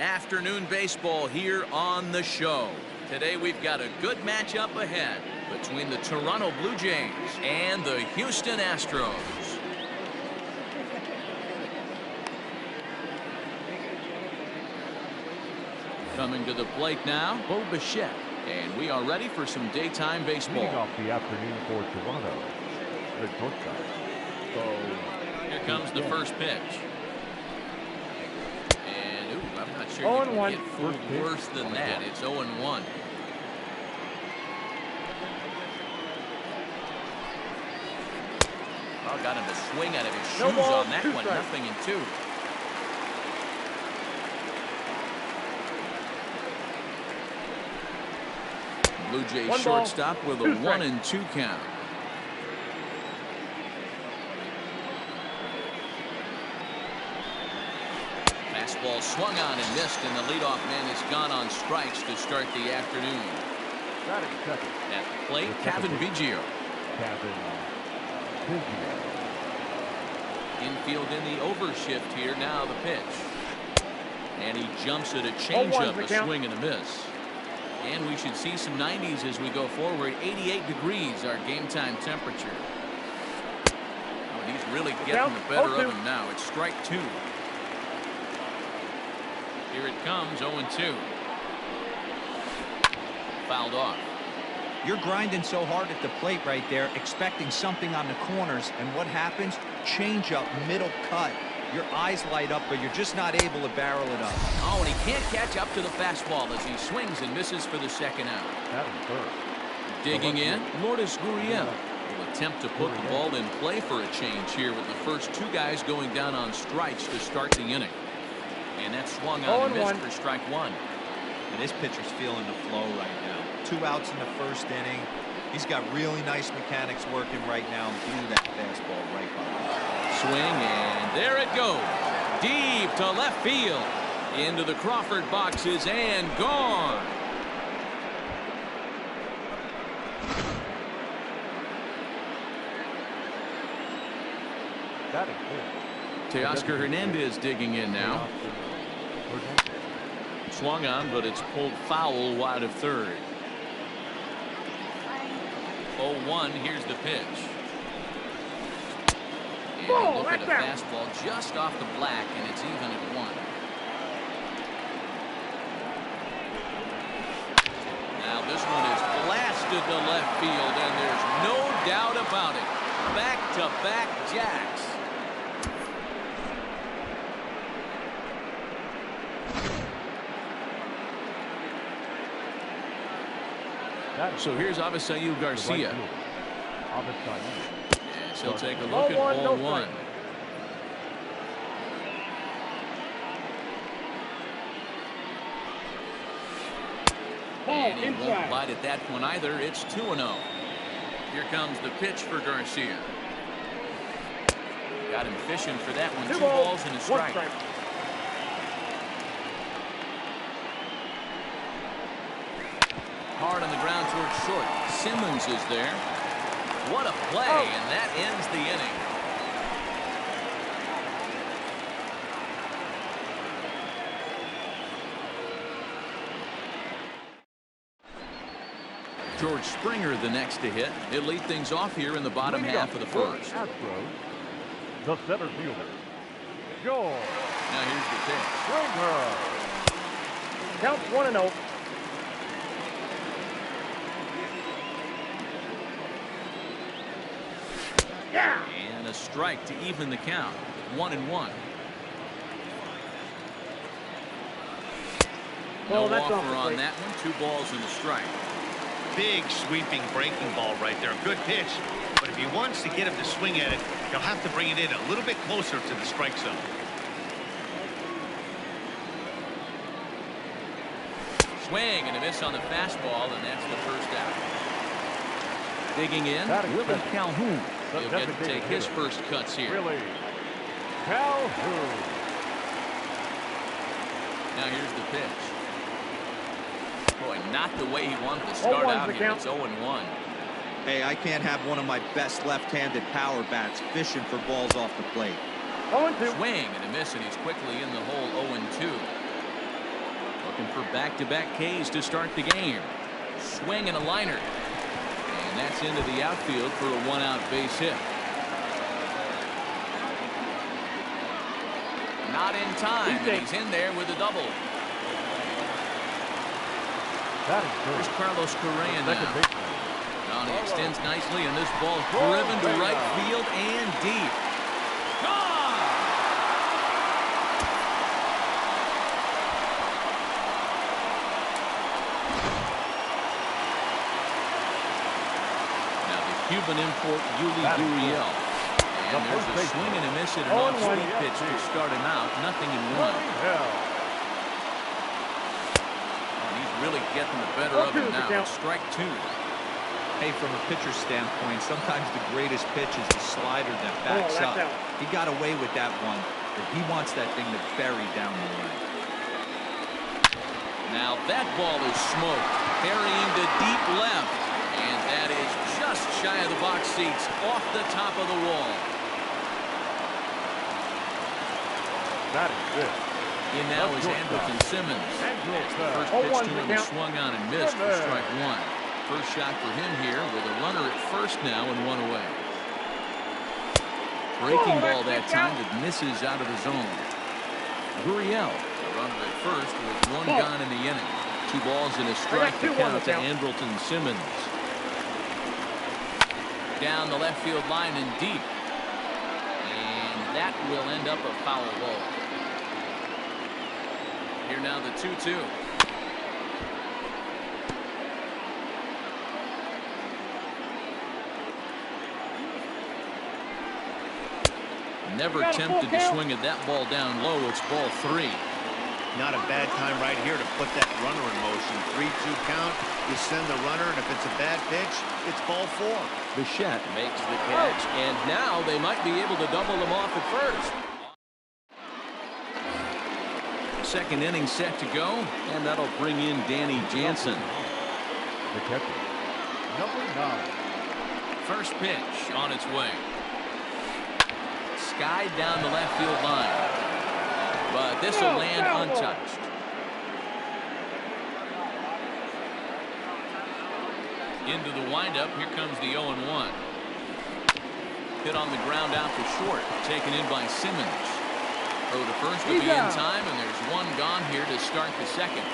Afternoon baseball here on the show. Today we've got a good matchup ahead between the Toronto Blue Jays and the Houston Astros. Coming to the plate now, Bo Bichette. And we are ready for some daytime baseball. Leading off the afternoon for Toronto, the shortstop. Here comes the first pitch. And, ooh, I'm not sure you can get fooled worse than that. It's 0-1. Well, got him to swing out of his shoes on that one. 0-2. Blue Jays shortstop with a 1-2 count. Fastball swung on and missed, and the leadoff man has gone on strikes to start the afternoon. At the plate, Cavan Biggio. Infield in the overshift here. Now the pitch. And he jumps at a changeup, a swing and a miss. And we should see some 90s as we go forward. 88 degrees, our game time temperature. Oh, he's really getting the better of him now. It's strike 2. Here it comes, 0-2. Fouled off. You're grinding so hard at the plate right there, expecting something on the corners, and what happens? Change up, middle cut. Your eyes light up, but you're just not able to barrel it up. Oh, and he can't catch up to the fastball as he swings and misses for the second out. Digging in, Lourdes Gurriel will attempt to put the ball in play for a change here with the first 2 guys going down on strikes to start the inning. And that swung on and missed for strike 1. And this pitcher's feeling the flow right now. 2 outs in the first inning. He's got really nice mechanics working right now and blew that fastball right by him. Swing, and there it goes. Deep to left field. Into the Crawford boxes and gone. Teoscar Hernandez digging in now. Swung on, but it's pulled foul wide of third. 0-1. Here's the pitch. And look at the fastball just off the black, and it's even at 1. Now this one is blasted to left field, and there's no doubt about it. Back-to-back jacks. So here's Avisail Garcia. Yes, he'll take a look at ball 1. And he won't bite at that one either. It's 2-0. Here comes the pitch for Garcia. Got him fishing for that one. 2 balls and a strike. Hard on the ground towards short. Simmons is there. What a play, and that ends the inning. George Springer the next to hit. He'll lead things off here in the bottom half of the first. The center fielder, George. Now here's the pitch. Springer. Counts 1-0. And a strike to even the count. 1-1. No offer on that one. 2 balls and a strike. Big sweeping breaking ball right there. Good pitch. But if he wants to get him to swing at it, he'll have to bring it in a little bit closer to the strike zone. Swing and a miss on the fastball, and that's the first out. Digging in, Willie Calhoun. He'll get to take his first cuts here. Willie Calhoun. Now here's the pitch. Boy, not the way he wanted to start out here. It's 0-1. Hey, I can't have one of my best left-handed power bats fishing for balls off the plate. Swing and a miss, and he's quickly in the hole. 0-2. Looking for back-to-back Ks to start the game. Swing and a liner. And that's into the outfield for a one-out base hit. Not in time, and he's in there with a double. Here's Carlos Correa now. Oh, he extends nicely, and this ball driven to right field and deep. Gone! Now the Cuban import Yuli Gurriel. And there's a swing and a miss at an off-speed pitch to start him out. 0-1. And he's really getting the better of him now. It's strike 2. Hey, from a pitcher's standpoint, sometimes the greatest pitch is the slider that backs up. He got away with that one, but he wants that thing to bury down the line. Now that ball is smoked, burying to deep left, and that is just shy of the box seats, off the top of the wall. That is good. In now is Andrelton Simmons. First pitch to him swung on and missed for strike 1. First shot for him here with a runner at first now and one away. Breaking ball that time that misses out of the zone. Gurriel, a runner at first with one gone in the inning. 2 balls and a strike to count to Andrelton Simmons. Down the left field line and deep. And that will end up a foul ball. Here now the 2-2. Never tempted to swing at that ball down low. It's ball 3. Not a bad time right here to put that runner in motion. 3-2 count. You send the runner, and if it's a bad pitch, it's ball 4. Bichette makes the catch, and now they might be able to double them off at first. Second inning set to go, and that'll bring in Danny Jansen. The catcher, number 9. First pitch on its way. Skied down the left field line, but this will land untouched. Into the windup. Here comes the 0-1. Hit on the ground out to short, taken in by Simmons. Throw to first will be in time, and there's one gone here to start the second.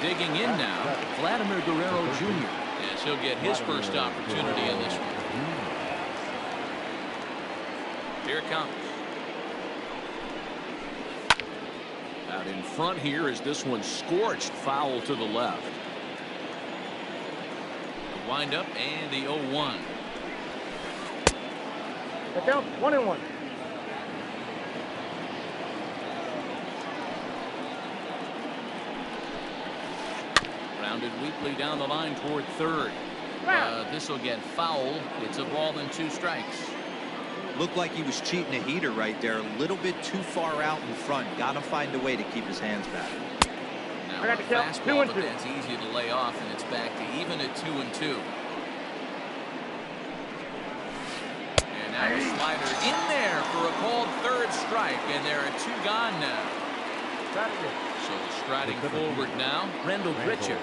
Digging in now, Vladimir Guerrero Jr. as he'll get his first opportunity in this one. Here it comes. Out in front here is this one scorched foul to the left. The windup and the 0-1. Down 1-1. Rounded weakly down the line toward third. This will get foul. It's a ball and 2 strikes. Looked like he was cheating a heater right there. A little bit too far out in front. Got to find a way to keep his hands back. Now a fastball, but that's easy to lay off, and it's back to even at 2-2. And now the slider in there for a called third strike, and there are 2 gone now. So striding forward now, Randall Grichuk.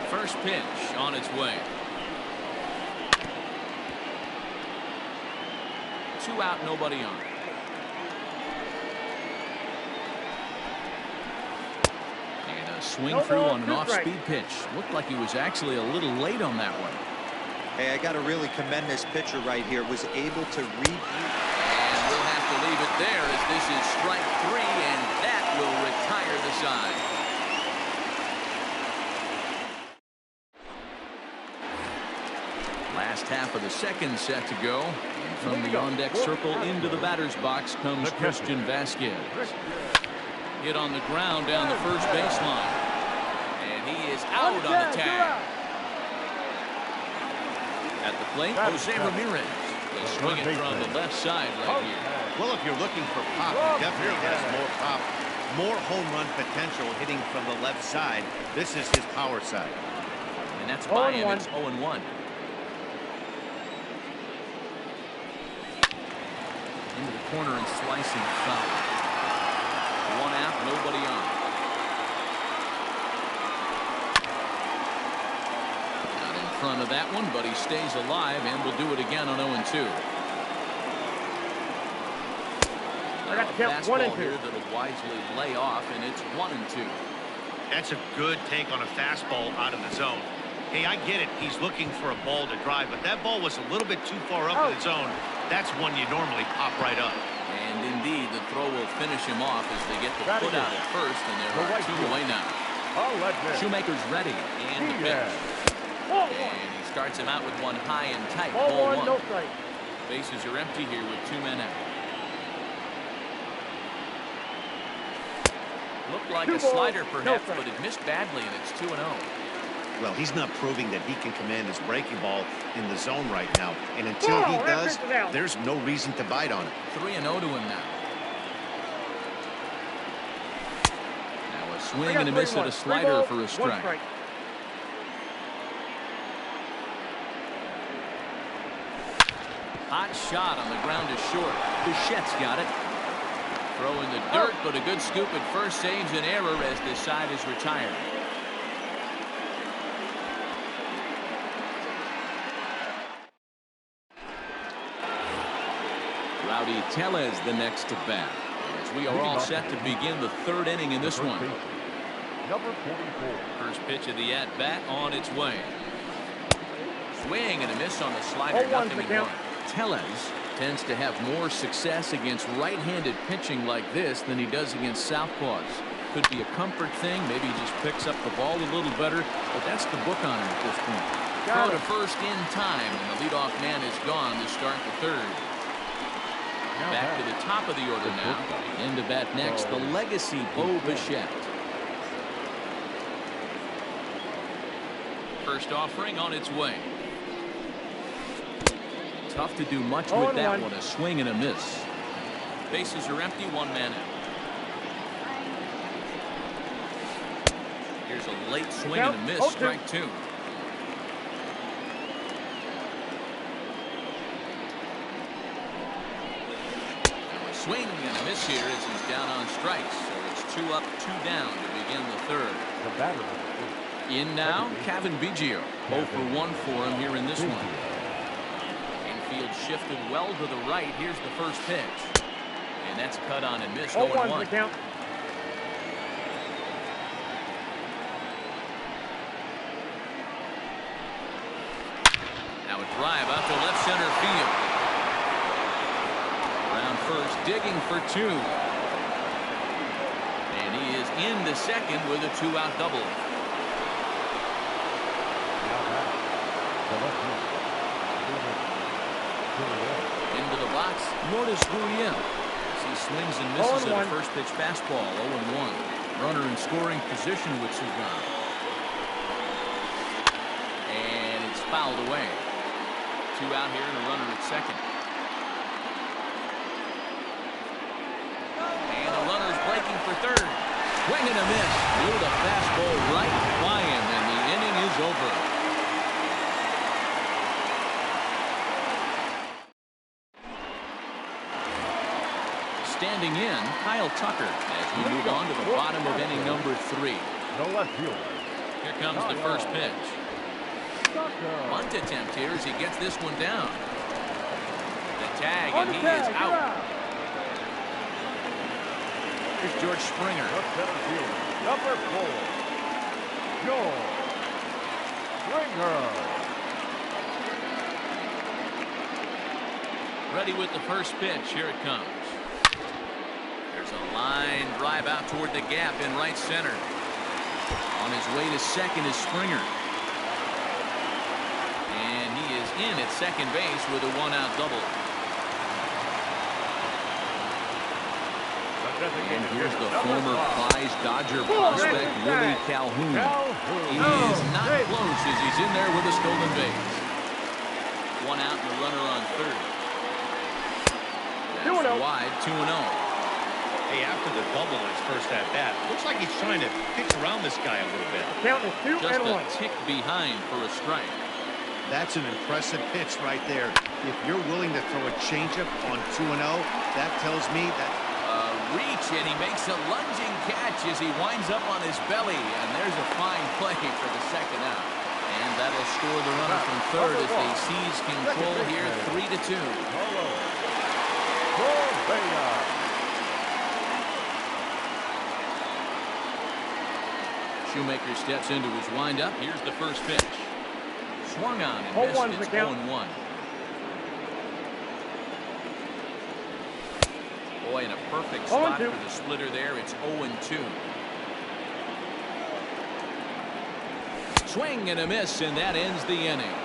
First pitch on its way. 2 out, nobody on. And a swing through on an off-speed pitch. Looked like he was actually a little late on that one. Hey, I got to really commend this pitcher right here. Was able to read. And we'll have to leave it there as this is strike 3, and that will retire the side. Last half of the second set to go. And from the on-deck circle into the batter's box comes Christian Vasquez. Hit on the ground down the first baseline. And he is out on the tag. At the plate, Jose Ramirez. They swing it from the left side right here. Well, if you're looking for pop, he definitely has more pop, more home run potential hitting from the left side. This is his power side. And that's by him. It's 0-1. Into the corner and slicing foul. One out, nobody on. Not in front of that one, but he stays alive and will do it again on 0-2. I got to count 1-2 here that'll wisely lay off, and it's 1-2. That's a good take on a fastball out of the zone. Hey, I get it. He's looking for a ball to drive, but that ball was a little bit too far up in the zone. That's one you normally pop right up. And indeed, the throw will finish him off as they get the foot out at first, and there are 2 away now. Shoemaker's ready, and the pitch. And he starts him out with one high and tight. Ball 1. No strike. Bases are empty here with 2 men out. Looked like a slider perhaps, but it missed badly, and it's 2-0. Well, he's not proving that he can command his breaking ball in the zone right now. And until he does, there's no reason to bite on it. 3-0 to him now. Now a swing and a miss at a slider for a strike. Hot shot on the ground is short. Bichette's got it. Throw in the dirt, but a good scoop at first saves an error as this side is retired. Rowdy Tellez the next to bat, as we are all set to begin the 3rd inning in this one. Number 44. First pitch of the at-bat on its way. Swing and a miss on the slider, 0-1. Tellez tends to have more success against right-handed pitching like this than he does against southpaws. Could be a comfort thing. Maybe he just picks up the ball a little better, but that's the book on him at this point. Throw to first in time, and the leadoff man is gone to start the 3rd. Back to the top of the order now. In to bat next, the legacy Bo Bichette. First offering on its way. Tough to do much with that one. A swing and a miss. Bases are empty, 1 man out. Here's a late swing and a miss. Strike 2. Swing and a miss here as he's down on strikes. So it's 2 up, 2 down to begin the 3rd. The batter. In now, Cavan Biggio. 0 for 1 for him here in this one. Infield shifted well to the right. Here's the first pitch. And that's cut on and missed. 0-1. Now a drive out to left center field. Around first, digging for 2. And he is into second with a 2-out double. Into the box, Lourdes Gurriel. He swings and misses at a first pitch fastball. 0-1. Runner in scoring position with Sugan. And it's fouled away. 2 out here and a runner at second. And the runner's breaking for 3rd. Swing and a miss. Blew the fastball right by him, and the inning is over. Standing in, Kyle Tucker as we move on to the bottom of inning number 3. No left field. Here comes the first pitch. Bunt attempt here as he gets this one down. The tag, and he is out. Here's George Springer. Number 4. George Springer. Ready with the first pitch. Here it comes. There's a line drive out toward the gap in right center. On his way to second is Springer. And he is in at second base with a 1-out double. And here's the former prize Dodger prospect, Willie Calhoun. He is not close as he's in there with a stolen base. 1 out and a runner on 3rd. That's wide, 2-0. Hey, after the double in his first at-bat, looks like he's trying to pitch around this guy a little bit. Count is 2 Just and 1. a tick behind for a strike. That's an impressive pitch right there. If you're willing to throw a changeup on 2-0, that tells me that... reach, and he makes a lunging catch as he winds up on his belly. And there's a fine play for the second out. And that'll score the runner from third as they seize control here 3-2. Shoemaker steps into his windup. Here's the first pitch. Swung on and missed. It's 0-1. Boy, in a perfect spot for the splitter there. It's 0-2. Swing and a miss, and that ends the inning.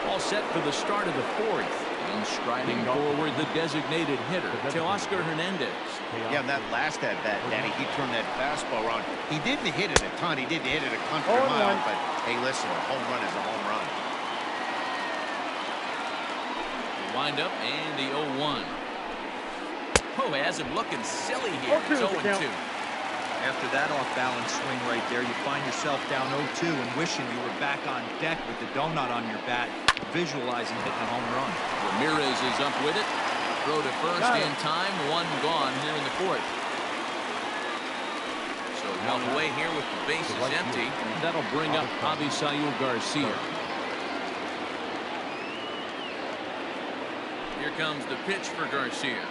All set for the start of the fourth. And striding forward, the designated hitter, Teoscar Hernandez. Yeah, that last at-bat, Danny, he turned that fastball around. He didn't hit it a ton. He didn't hit it a country mile, but hey, listen, a home run is a home run. The windup and the 0-1. Oh, has him looking silly here. It's 0-2. After that off-balance swing right there, you find yourself down 0-2 and wishing you were back on deck with the donut on your bat, visualizing hitting a home run. Ramirez is up with it. Throw to first in time. One gone here in the fourth. So one away here with the bases empty. That'll bring up Avisail Garcia. Here comes the pitch for Garcia.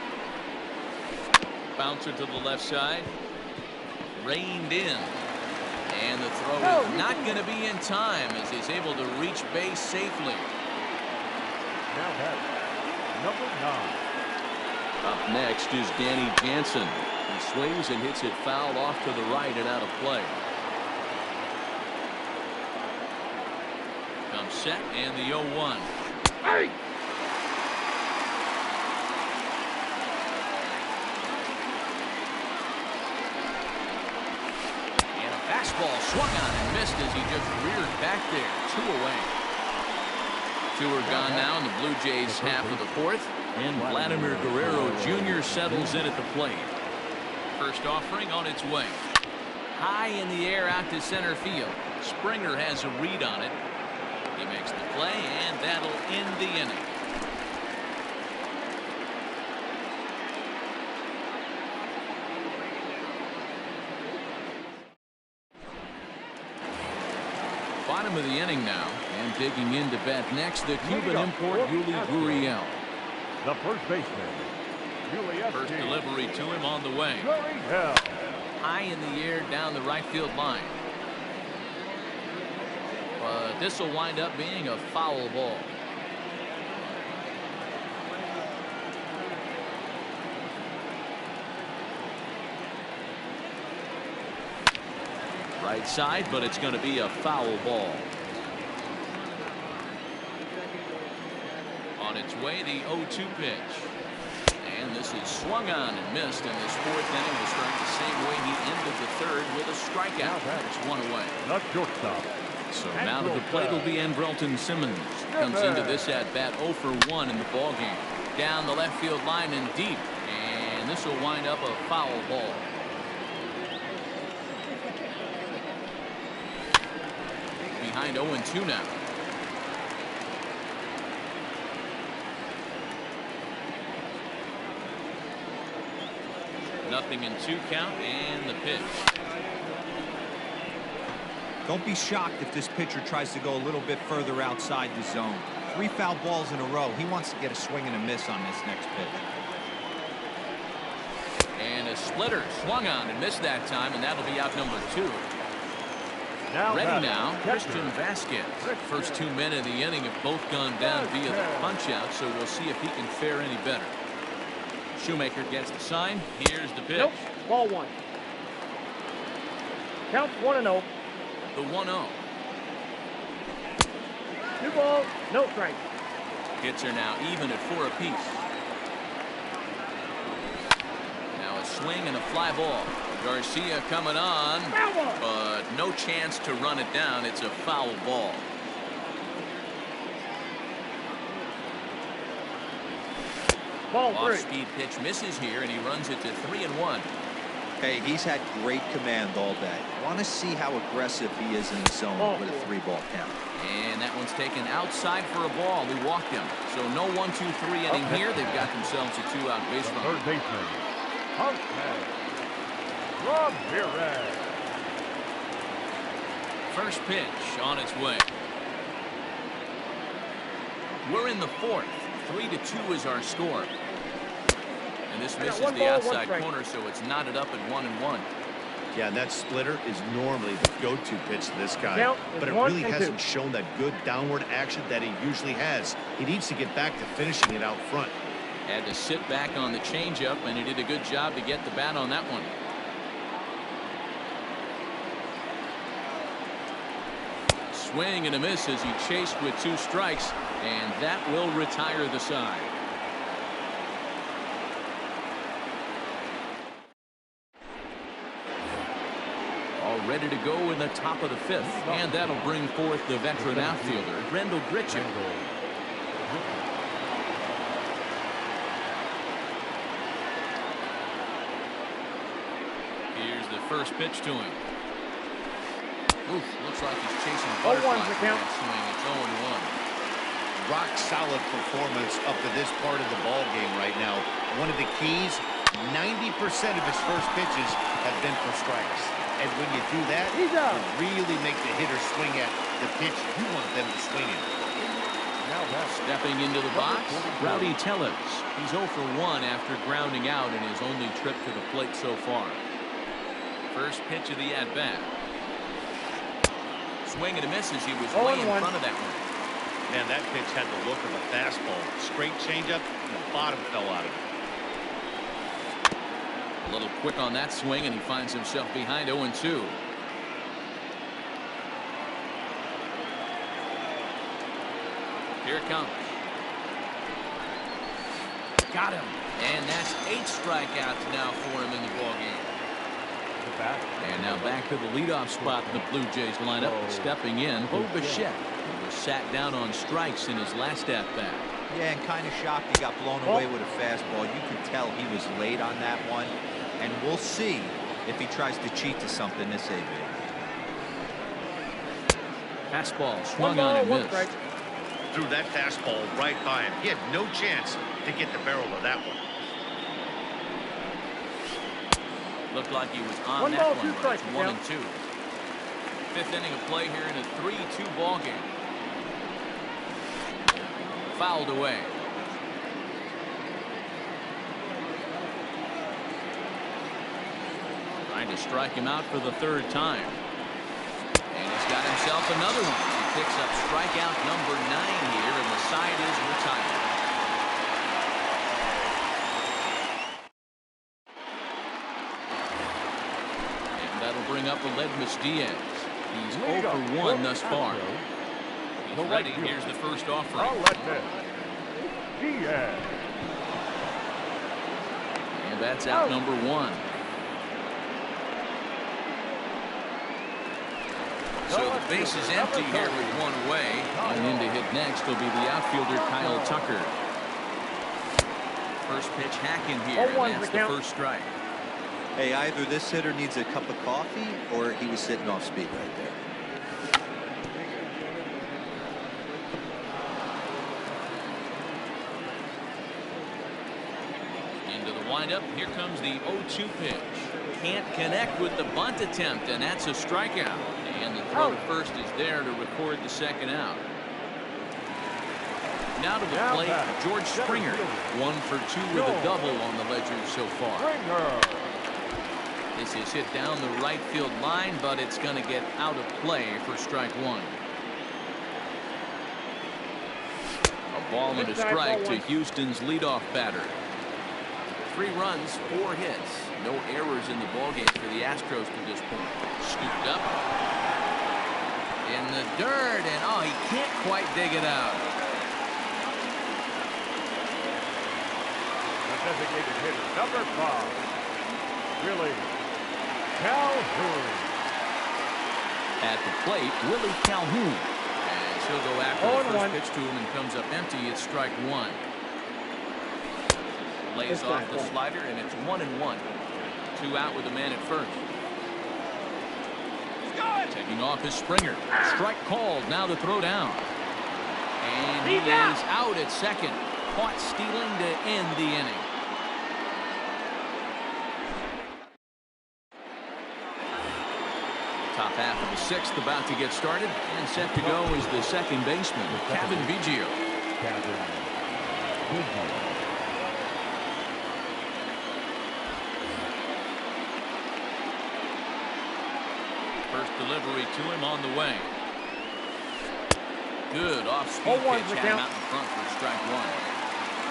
Bouncer to the left side. Reined in. And the throw is not going to be in time as he's able to reach base safely. Now that's number 9. Up next is Danny Jansen. He swings and hits it foul off to the right and out of play. Comes set and the 0-1. Hey! Fastball swung on and missed as he just reared back there. 2 away. 2 are gone now in the Blue Jays half of the fourth. And Vladimir Guerrero Jr. settles in at the plate. First offering on its way. High in the air out to center field. Springer has a read on it. He makes the play, and that'll end the inning. Bottom of the inning now, and digging in to bat next, the Cuban import Yuli Gurriel. The first baseman, Yuli. First delivery to him on the way. High in the air down the right field line. But this will wind up being a foul ball. Right side, but it's going to be a foul ball. On its way, the 0-2 pitch. And this is swung on and missed, and this fourth inning will start the same way he ended the third with a strikeout. It's 1 away. Not shortstop. So now to the plate will be Andrelton Simmons. Comes into this at-bat 0 for 1 in the ballgame. Down the left field line and deep. And this will wind up a foul ball. Behind 0-2 now. Nothing in 2 count and the pitch. Don't be shocked if this pitcher tries to go a little bit further outside the zone. 3 foul balls in a row. He wants to get a swing and a miss on this next pitch. And a splitter swung on and missed that time, and that'll be out number 2. Ready now, Christian Vasquez. First 2 men in the inning have both gone down via the punch-out, so we'll see if he can fare any better. Shoemaker gets the sign. Here's the pitch. Nope. Ball 1. Counts 1-0. The 1-0. 2 balls, no strikes. Hits are now even at 4 apiece. Now a swing and a fly ball. Garcia coming on, but no chance to run it down. It's a foul ball. Ball 3. Off-speed pitch misses here, and he runs it to 3-1. Hey, he's had great command all day. Want to see how aggressive he is in the zone with a 3-ball count. And that one's taken outside for a ball. He walked him. So no 1-2-3 inning here. They've got themselves a 2-out base runner. Third baseman, Ramirez. First pitch on its way. We're in the fourth. 3-2 is our score. And this misses the outside corner, so it's knotted up at 1-1. Yeah, that splitter is normally the go-to pitch to this guy. But it really hasn't shown that good downward action that he usually has. He needs to get back to finishing it out front. Had to sit back on the changeup, and he did a good job to get the bat on that one. Swing and a miss as he chased with 2 strikes, and that will retire the side. All ready to go in the top of the 5th, and that'll bring forth the veteran outfielder, Rendell Grichuk. Here's the first pitch to him. Oof, looks like he's chasing butterflies with that swing. It's 0-1. Rock solid performance up to this part of the ball game right now. One of the keys, 90% of his first pitches have been for strikes. And when you do that, you really make the hitter swing at the pitch you want them to swing at. Stepping into the box, Rowdy Tellez. He's 0 for 1 after grounding out in his only trip to the plate so far. First pitch of the at-bat. Swing and a miss as he was way in front of that one. Man, that pitch had the look of a fastball. Straight changeup, and the bottom fell out of it. A little quick on that swing, and he finds himself behind 0-2. Here it comes. Got him. And that's 8 strikeouts now for him in the ballgame. And now back to the leadoff spot in the Blue Jays lineup. Stepping in, Bo Bichette, who was sat down on strikes in his last at-bat. Yeah, and kind of shocked he got blown away with a fastball. You can tell he was late on that one. And we'll see if he tries to cheat to something this AB. Fastball swung on and missed. Threw that fastball right by him. He had no chance to get the barrel of that one. Looked like he was on that one, but it's 1-2. 5th inning of play here in a 3-2 ball game. Fouled away. Trying to strike him out for the 3rd time. And he's got himself another one. He picks up strikeout number 9 here, and the side is retired. Bring up Aledmys Diaz. He's 0 for 1 thus far. He's ready. Here's the first offering. Diaz. And that's out number 1. So the base is empty here with 1 away. And in to hit next will be the outfielder Kyle Tucker. First pitch hacking here, and that's the first strike. Hey, either this hitter needs a cup of coffee or he was sitting off speed right there. Into the windup. Here comes the 0-2 pitch. Can't connect with the bunt attempt, and that's a strikeout. And the throw to first is there to record the 2nd out. Now to the plate, George Springer. 1 for 2 with a double on the ledger so far. This is hit down the right field line, but it's going to get out of play for strike 1. A ball and a strike to Houston's leadoff batter. 3 runs, 4 hits. No errors in the ballgame for the Astros to this point. Scooped up. In the dirt, and oh, he can't quite dig it out. The designated hitter, number 5, Willie Calhoun. At the plate, Willie Calhoun. And she'll go after the first pitch to him and comes up empty. It's strike 1. Lays off the slider, and it's 1-1. 2 out with a man at first. Taking off his Springer. Strike called. Now the throw down. And he is out at second. Caught stealing to end the inning. Top half of the 6th about to get started, and set to go is the second baseman, Cavan Biggio. First delivery to him on the way. Good off-speed pitch, had him out in front for strike 1.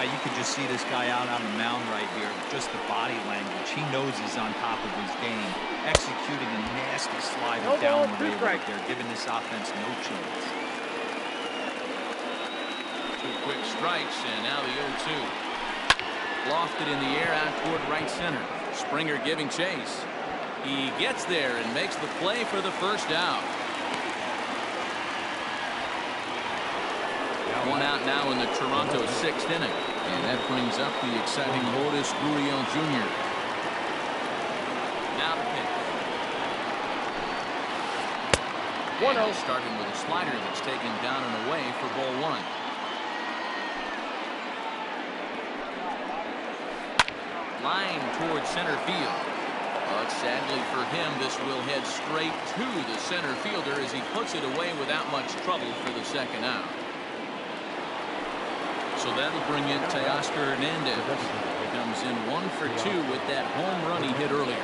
You can just see this guy out on the mound right here. Just the body language. He knows he's on top of his game. Executing a nasty slider down the way right there, giving this offense no chance. 2 quick strikes, and now the 0-2. Lofted in the air out toward right center. Springer giving chase. He gets there and makes the play for the first out. 1 out now in the Toronto 6th inning. And that brings up the exciting Lourdes Gurriel Jr. Now the pitch. 1-0. Starting with a slider that's taken down and away for ball 1. Line towards center field. But sadly for him, this will head straight to the center fielder as he puts it away without much trouble for the second out. So that'll bring in Teoscar Hernandez. He comes in 1 for 2 with that home run he hit earlier.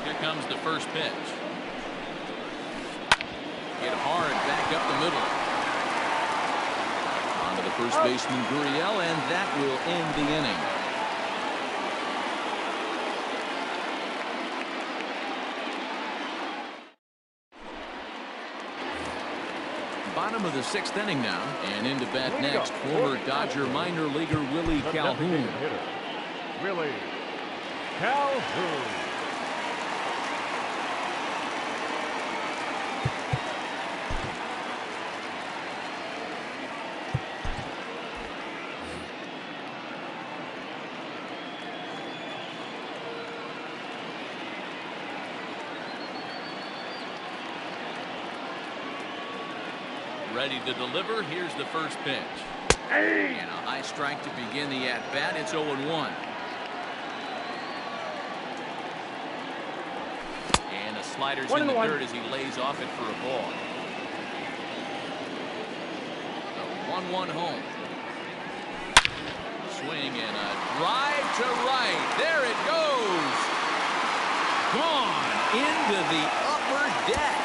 Here comes the first pitch. Hit hard back up the middle. On to the first baseman Gurriel, and that will end the inning. Bottom of the 6th inning now, and into bat next, former Dodger minor leaguer Willie Calhoun. Willie Calhoun. Ready to deliver. Here's the first pitch. And a high strike to begin the at-bat. It's 0-1. And a slider's in the dirt as he lays off it for a ball. The 1-1 home. Swing and a drive to right. There it goes. Gone into the upper deck.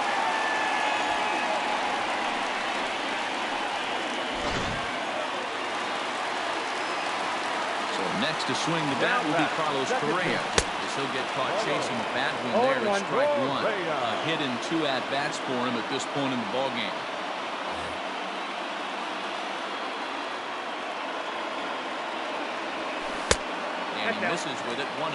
Next to swing the bat will be Carlos Correa, as he'll get caught chasing the bat when there at strike 1. A hit and 2 at-bats for him at this point in the ballgame. And he misses with it, 1-1.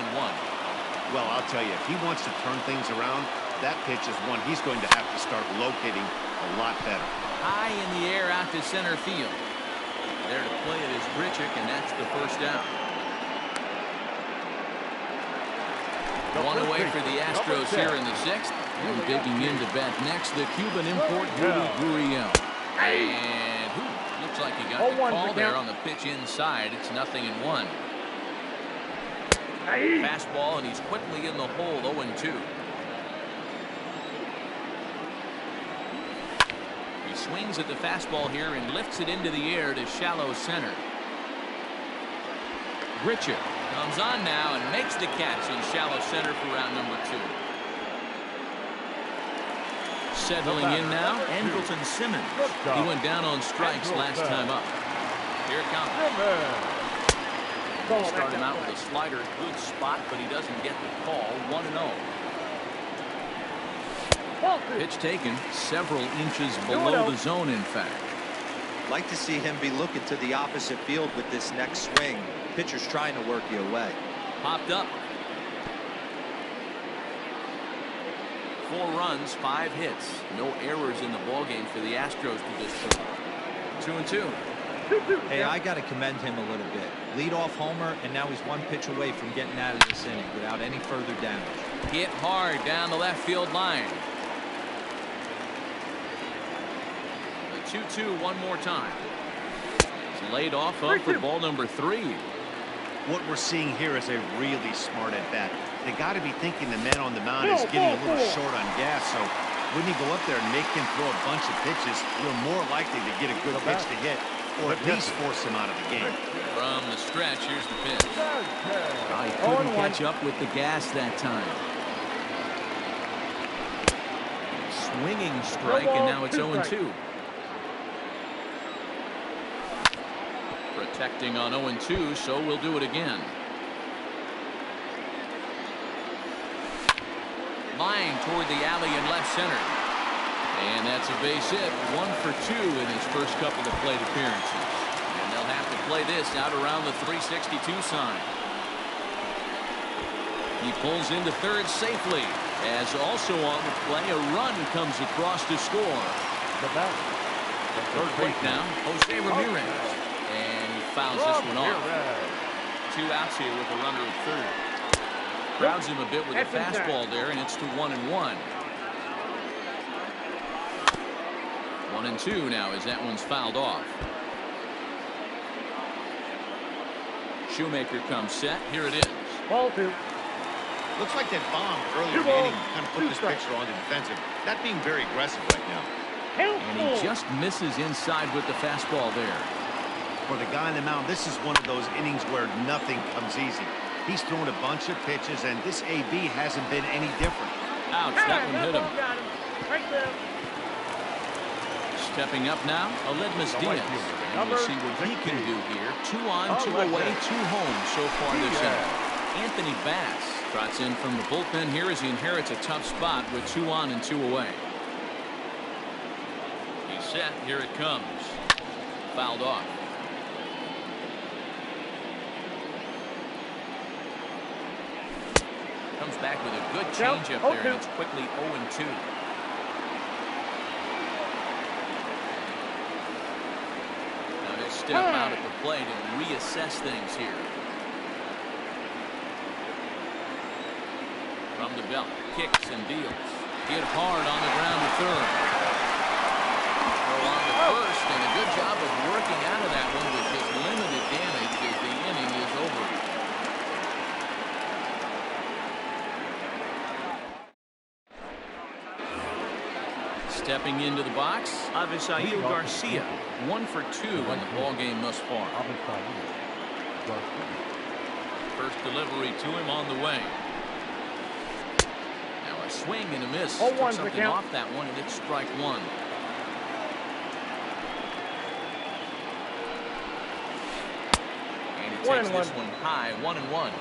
Well, I'll tell you, if he wants to turn things around, that pitch is one he's going to have to start locating a lot better. High in the air out to center field. There to play it is Grichuk, and that's the first out. 1 away for the Astros here in the 6th. And digging into bat next, the Cuban import Willie Gurriel. And looks like he got the call there on the pitch inside. It's 0-1. Fastball, and he's quickly in the hole, 0-2. He swings at the fastball here and lifts it into the air to shallow center. Grichuk comes on now and makes the catch in shallow center for round number 2. Settling in now, Andrelton Simmons. He went down on strikes last time up. Here it comes. Start him out with a slider, good spot, but he doesn't get the call. 1-0. Pitch taken several inches below the zone, in fact. Like to see him be looking to the opposite field with this next swing. Pitcher's trying to work you away. Popped up. 4 runs, 5 hits. No errors in the ballgame for the Astros to this point. 2-2. Hey, I got to commend him a little bit. Lead-off homer, and now he's one pitch away from getting out of this inning without any further damage. Hit hard down the left field line. The 2-2 one more time. It's laid off up for ball number 3. What we're seeing here is a really smart at bat. They got to be thinking the man on the mound is getting a little short on gas, so when you go up there and make him throw a bunch of pitches, you're more likely to get a good pitch to hit, or at least force him out of the game. From the stretch, here's the pitch. He couldn't catch up with the gas that time. Swinging strike, and now it's 0-2. Protecting on 0-2, so we'll do it again. Line toward the alley in left center. And that's a base hit. 1 for 2 in his first couple of plate appearances. And they'll have to play this out around the 362 sign. He pulls into third safely. As also on the play, a run comes across to score. The back. The third Quick base. now, Jose Ramirez. And he fouls this one off. 2 outs here with a runner at third. Crowds him a bit with a fastball there, and it's to 1-1. 1-2 now as that one's fouled off. Shoemaker comes set. Here it is. Ball 2. Looks like that bomb earlier in the inning kind of put this pitcher on the defensive. Not being very aggressive right now. And he just misses inside with the fastball there. For the guy on the mound, this is one of those innings where nothing comes easy. He's thrown a bunch of pitches, and this AB hasn't been any different. Ouch, that one hit him. Right there. Stepping up now, Aledmus Diaz. And we'll see what he can do here. 2 on, 2 away, 2 home so far this inning. Anthony Bass trots in from the bullpen here as he inherits a tough spot with 2 on and 2 away. He's set. Here it comes. Fouled off. Comes back with a good changeup there, and it's quickly 0-2. Now he'll step out at the plate and reassess things here. From the belt, kicks and deals. Hit hard on the ground to third. Throw on the first, and a good job of working out of that one with just limited damage as the inning is over. Stepping into the box, Avisail Garcia. 1 for 2 in the ball game thus far. First delivery to him on the way. Now a swing and a miss. Took something off that one, and it's strike 1. And he takes this one high, 1-1.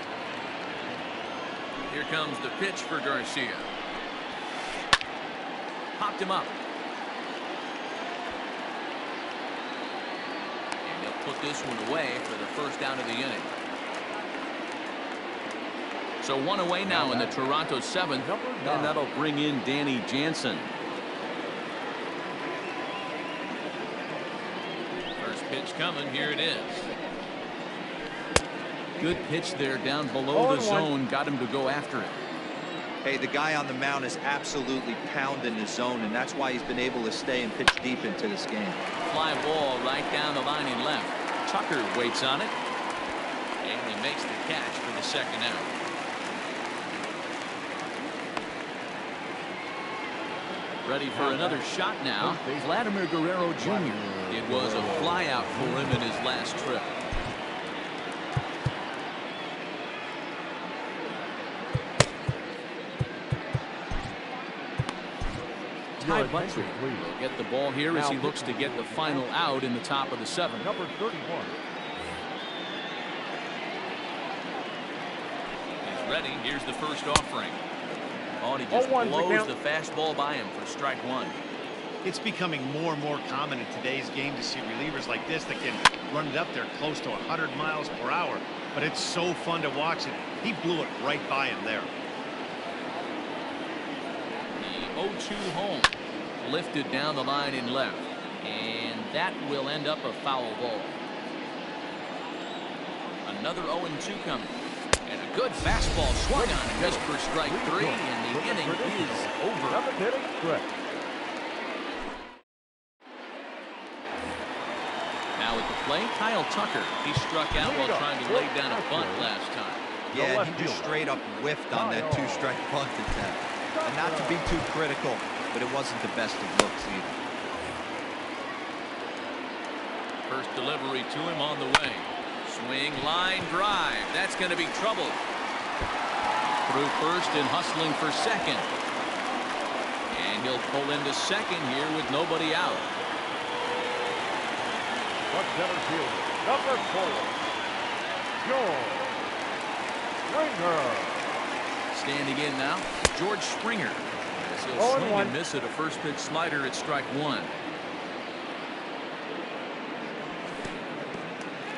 Here comes the pitch for Garcia. Popped him up. And they'll put this one away for the first out of the inning. So 1 away now in the Toronto 7th, and that'll bring in Danny Jansen. First pitch coming. Here it is. Good pitch there down below the zone. Got him to go after it. Hey, the guy on the mound is absolutely pounding the zone, and that's why he's been able to stay and pitch deep into this game. Fly ball right down the line in left. Tucker waits on it, and he makes the catch for the second out. Ready for another shot now. Vladimir Guerrero Jr. It was a fly out for him in his last trip. Ty Buttrey will get the ball here as he looks to get the final out in the top of the 7th. Number 31. He's ready. Here's the first offering. Oh, and he just blows the fastball by him for strike 1. It's becoming more and more common in today's game to see relievers like this that can run it up there close to 100 miles per hour. But it's so fun to watch it. He blew it right by him there. The 0-2 home. Lifted down the line in left. And that will end up a foul ball. Another 0-2 coming. And a good fastball swung on and missed for strike 3, and the inning is over. Now at the plate, Kyle Tucker. He struck out while trying to lay down a bunt last time. Yeah, he just straight up whiffed on that 2-strike bunt attempt. And not to be too critical, but it wasn't the best of looks either. First delivery to him on the way. Swing, line drive. That's going to be trouble. Through first and hustling for second. And he'll pull into second here with nobody out. Center fielder, number 4, George Springer. Standing in now, George Springer. As he'll swing and miss at a first pitch slider at strike 1.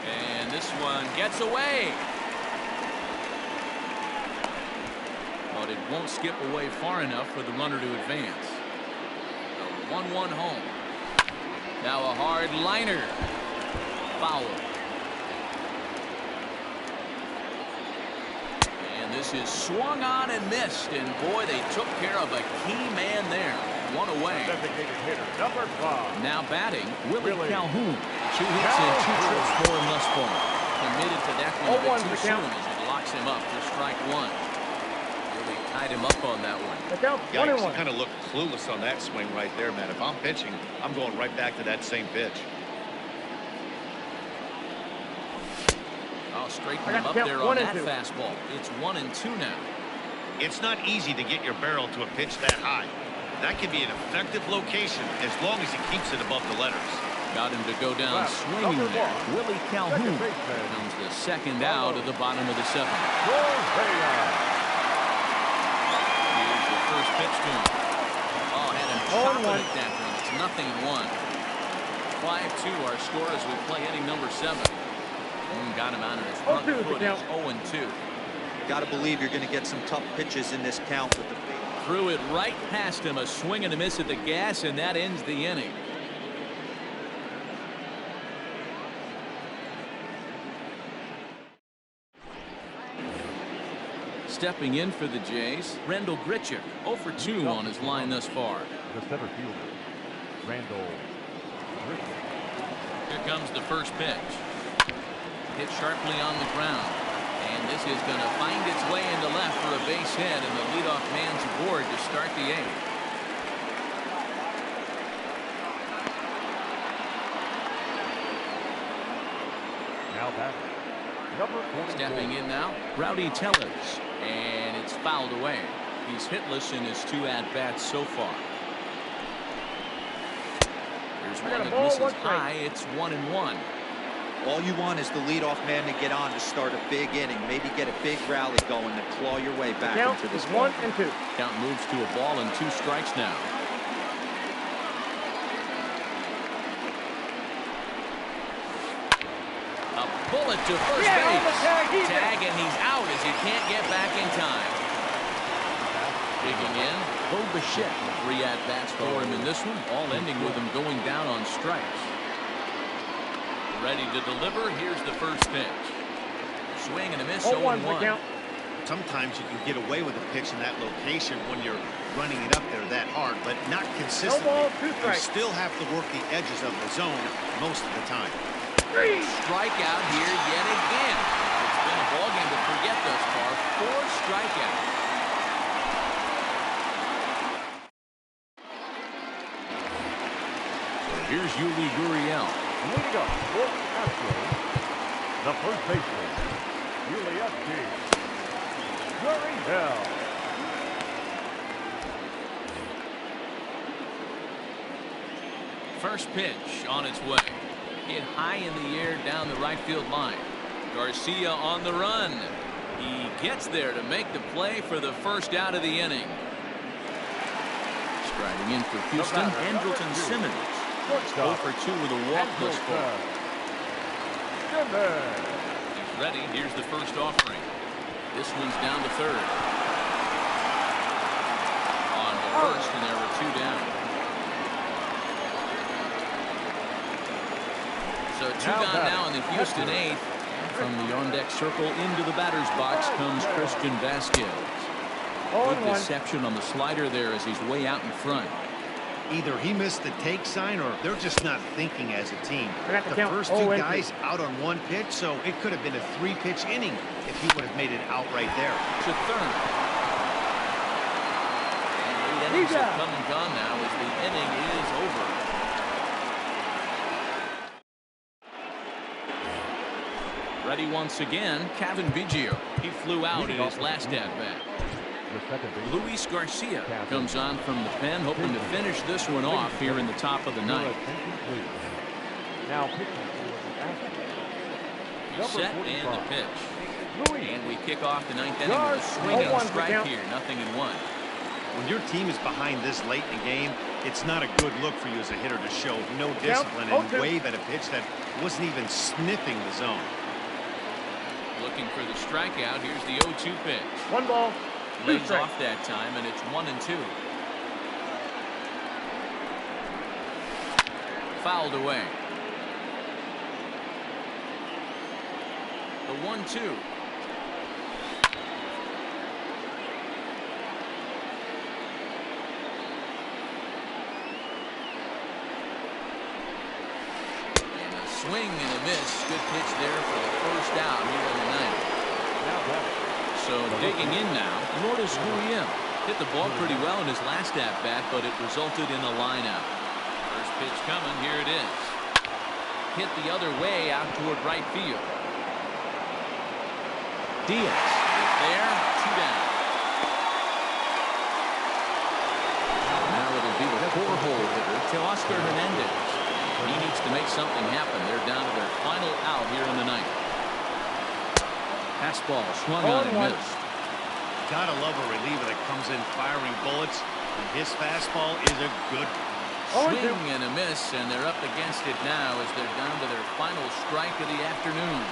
And this one gets away. But it won't skip away far enough for the runner to advance. The 1-1 home. Now a hard liner. Foul. And this is swung on and missed. And boy, they took care of a key man there. One away. Designated hitter, number 5. Now batting, Willie Calhoun. 2 hits and 2 trips for him thus far. Committed to that one a bit too soon as it locks him up for strike 1. Really tied him up on that one. Yikes, he kind of looked clueless on that swing right there, man. If I'm pitching, I'm going right back to that same pitch. I'll straighten him up there on that fastball. It's 1-2 now. It's not easy to get your barrel to a pitch that high. That can be an effective location as long as he keeps it above the letters. Got him to go down swinging there. Willie Calhoun comes the second out of the bottom of the 7th. Here's the first pitch to him. Oh, had him chopping at that one. It's 0-1. 5-2 our score as we play inning number 7. Got him out of his front foot. It's 0-2. Got to believe you're going to get some tough pitches in this count with the fade. Threw it right past him. A swing and a miss at the gas, and that ends the inning. Stepping in for the Jays, Randall Grichuk, 0 for 2 on his line thus far. The center fielder, Randall Grichuk. Here comes the first pitch. Hit sharply on the ground. And this is going to find its way into left for a base hit, and the leadoff man's aboard to start the 8th. Now batting, number 44. Stepping in now, Rowdy Tellez. And it's fouled away. He's hitless in his 2 at-bats so far. Here's one that misses high. It's 1-1. All you want is the leadoff man to get on to start a big inning, maybe get a big rally going to claw your way back into this 1-2. Count moves to a ball and 2 strikes now. A bullet to first base. Tag, and he's out as he can't get back in time. Digging in, Bo Bichette. 3 at-bats for him in this one, all ending with him going down on strikes. Ready to deliver. Here's the first pitch. Swing and a miss. 0-1. Sometimes you can get away with a pitch in that location when you're running it up there that hard, but not consistently. You still have to work the edges of the zone most of the time. Strikeout here yet again. It's been a ballgame to forget thus far. 4 strikeouts. So here's Yuli Gurriel. Leading up for Astros, the first baseman, Yuli Gurriel. First pitch on its way. Hit high in the air down the right field line. Garcia on the run. He gets there to make the play for the first out of the inning. Striding in for Houston, Andrelton Simmons. 0 for 2 with a walk thus far. He's ready. Here's the first offering. This one's down to third. On to first, and there were 2 down. So two gone now in the Houston eighth. From the on-deck circle into the batter's box comes Christian Vasquez. Good deception on the slider there as he's way out in front. Either he missed the take sign or they're just not thinking as a team. The first two guys out on one pitch, so it could have been a 3-pitch inning if he would have made it out right there. To third. And 8 innings have come and gone now as the inning is over. Ready once again, Cavan Biggio. He flew out in his last at-bat. Luis Garcia comes on from the pen, hoping to finish this one off here in the top of the ninth. Now Set and the pitch. And we kick off the ninth inning with a swing and a strike here, 0-1. When your team is behind this late in the game, it's not a good look for you as a hitter to show no discipline and wave at a pitch that wasn't even sniffing the zone. Looking for the strikeout. Here's the 0-2 pitch. 1 ball. Lays off that time, and it's 1-2. Fouled away. The 1-2. And a swing and a miss. Good pitch there for the first out here in the ninth. So digging in now, Lourdes Gurriel hit the ball pretty well in his last at-bat, but it resulted in a line-out. First pitch coming, here it is. Hit the other way out toward right field. Diaz is there, 2 down. Now it'll be the 4-hole hitter, Teoscar Hernandez. He needs to make something happen. They're down to their final out here in the ninth. Fastball swung on and missed. Gotta love a reliever that comes in firing bullets, and his fastball is a good swing and a miss, and they're up against it now as they're down to their final strike of the afternoon.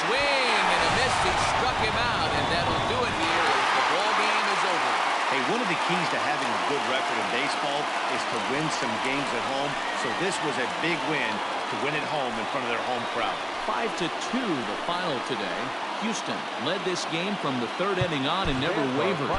Swing and a miss. He struck him out, and that'll do it here as the ball game is over. Hey, one of the keys to having a good record in baseball is to win some games at home, so this was a big win to win at home in front of their home crowd. 5-2 the final today. Houston led this game from the third inning on and never wavered.